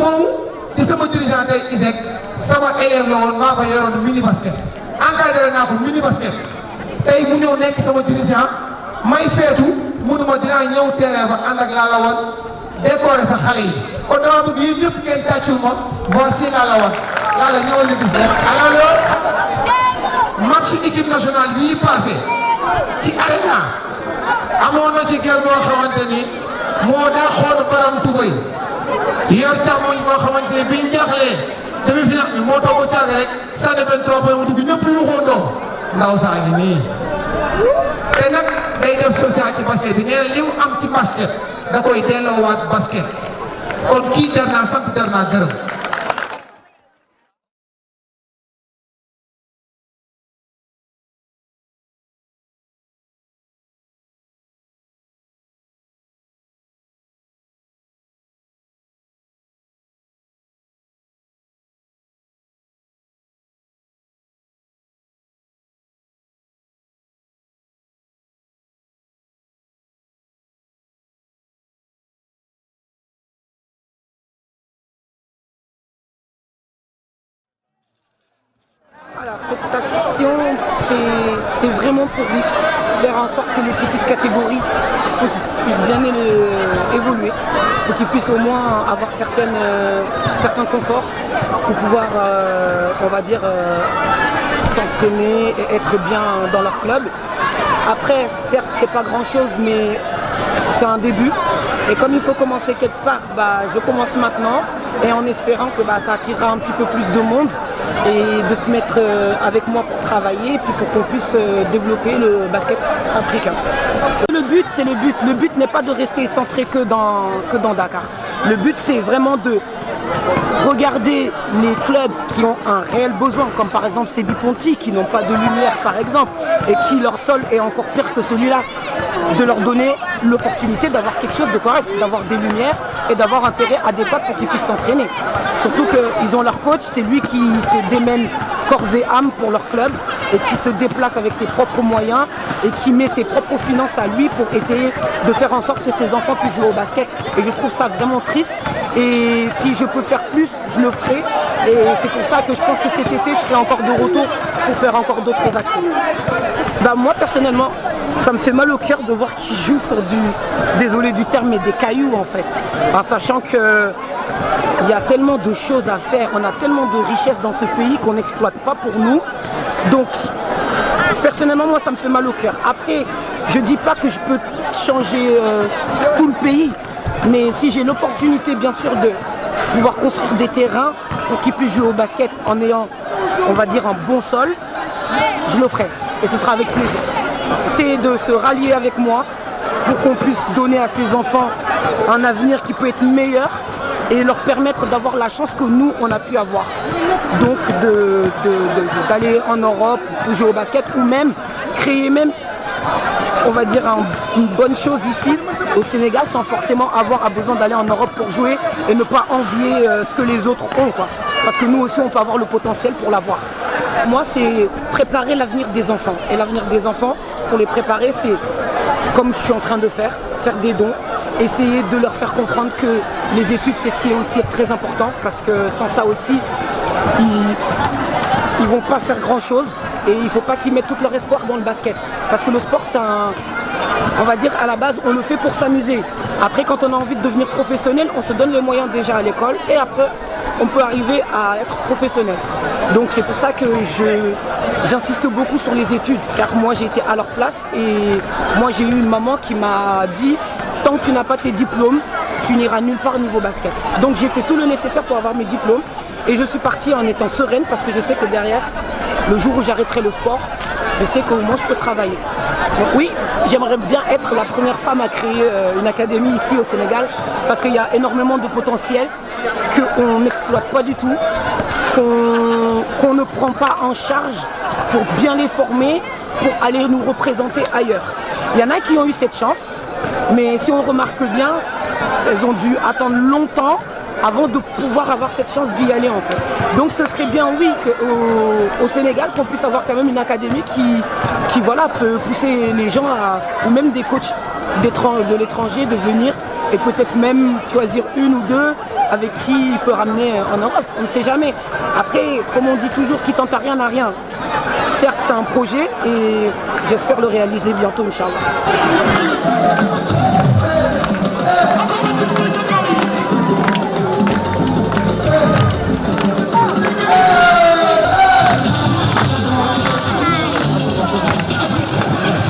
moomu di sama dirigeant tey ISEC sama élève la woon maa fa yoroon mini basket encadré naa ko mini basket tey mu ñëw nekk sama dirigeant may feetu mënuma dinaa ñëw terrain ba ànd ak laa la woon décorer sa xale yi kon dama bëgg yéen ñëpp ngeen tàccul ma voici laa la woon laa la ñëwal ñu gis rek alors match équipe nationale bii passé ci arena amoon na ci gel boo xamante ni moo daa xool baram tubay yor càmmoñ boo xamante ni biñ jaaxlee demi-finale bi moo toog ko caag rek sànni benn 3 points mu dugg ñëpp yu xóondoo ndaw saa ngi nii te nag day def social ci basket bi nee na li mu am ci basket da koy delloowaat basket kon kii jar naa sant jar naa gërëm. Alors cette action, c'est vraiment pour faire en sorte que les petites catégories puissent bien évoluer, pour qu'ils puissent au moins avoir certains conforts pour pouvoir, on va dire, s'entraîner et être bien dans leur club. Après, certes, c'est pas grand-chose, mais c'est un début. Et comme il faut commencer quelque part, je commence maintenant et en espérant que ça attirera un petit peu plus de monde et de se mettre avec moi pour travailler et puis pour qu'on puisse développer le basket africain. Le but, c'est le but. Le but n'est pas de rester centré que dans Dakar. Le but, c'est vraiment de regarder les clubs qui ont un réel besoin, comme par exemple Sébi Ponty, qui n'ont pas de lumière par exemple, et qui leur sol est encore pire que celui-là, de leur donner l'opportunité d'avoir quelque chose de correct, d'avoir des lumières et d'avoir un terrain adéquat pour qu'ils puissent s'entraîner. Surtout qu'ils ont leur coach, c'est lui qui se démène corps et âme pour leur club et qui se déplace avec ses propres moyens et qui met ses propres finances à lui pour essayer de faire en sorte que ses enfants puissent jouer au basket. Et je trouve ça vraiment triste et si je peux faire plus, je le ferai. Et c'est pour ça que je pense que cet été, je serai encore de retour pour faire encore d'autres actions. Moi personnellement, ça me fait mal au cœur de voir qu'ils jouent sur désolé du terme, mais des cailloux en fait. En sachant que il y a tellement de choses à faire, on a tellement de richesses dans ce pays qu'on n'exploite pas pour nous. Donc, personnellement, moi, ça me fait mal au cœur. Après, je dis pas que je peux changer tout le pays, mais si j'ai l'opportunité, bien sûr, de pouvoir construire des terrains pour qu'ils puissent jouer au basket en ayant, on va dire, un bon sol, je le ferai. Et ce sera avec plaisir. C'est de se rallier avec moi pour qu'on puisse donner à ces enfants un avenir qui peut être meilleur et leur permettre d'avoir la chance que nous, on a pu avoir. Donc d'aller en Europe pour jouer au basket ou même créer on va dire, une bonne chose ici au Sénégal sans forcément avoir besoin d'aller en Europe pour jouer et ne pas envier ce que les autres ont, quoi. Parce que nous aussi, on peut avoir le potentiel pour l'avoir. Moi, c'est préparer l'avenir des enfants. Et l'avenir des enfants, pour les préparer, c'est, comme je suis en train de faire des dons, essayer de leur faire comprendre que les études, c'est ce qui est aussi très important, parce que sans ça aussi, ils vont pas faire grand-chose et il ne faut pas qu'ils mettent tout leur espoir dans le basket. Parce que le sport, c'est on va dire à la base, on le fait pour s'amuser. Après, quand on a envie de devenir professionnel, on se donne les moyens déjà à l'école et après, on peut arriver à être professionnel. Donc c'est pour ça que j'insiste beaucoup sur les études, car moi j'ai été à leur place et moi j'ai eu une maman qui m'a dit tant que tu n'as pas tes diplômes, tu n'iras nulle part niveau basket. Donc j'ai fait tout le nécessaire pour avoir mes diplômes et je suis partie en étant sereine parce que je sais que derrière, le jour où j'arrêterai le sport, je sais qu'au moins je peux travailler. Donc oui, j'aimerais bien être la première femme à créer une académie ici au Sénégal parce qu'il y a énormément de potentiel qu'on n'exploite pas du tout, qu'on ne prend pas en charge pour bien les former, pour aller nous représenter ailleurs. Il y en a qui ont eu cette chance, mais si on remarque bien, elles ont dû attendre longtemps avant de pouvoir avoir cette chance d'y aller en fait. Donc ce serait bien oui qu'au Sénégal qu'on puisse avoir quand même une académie qui voilà, peut pousser les gens ou même des coachs de l'étranger de venir et peut-être même choisir une ou deux avec qui il peut ramener en Europe. On ne sait jamais. Après, comme on dit toujours, qui tente à rien n'a rien. Certes, c'est un projet et j'espère le réaliser bientôt, Inch'Allah.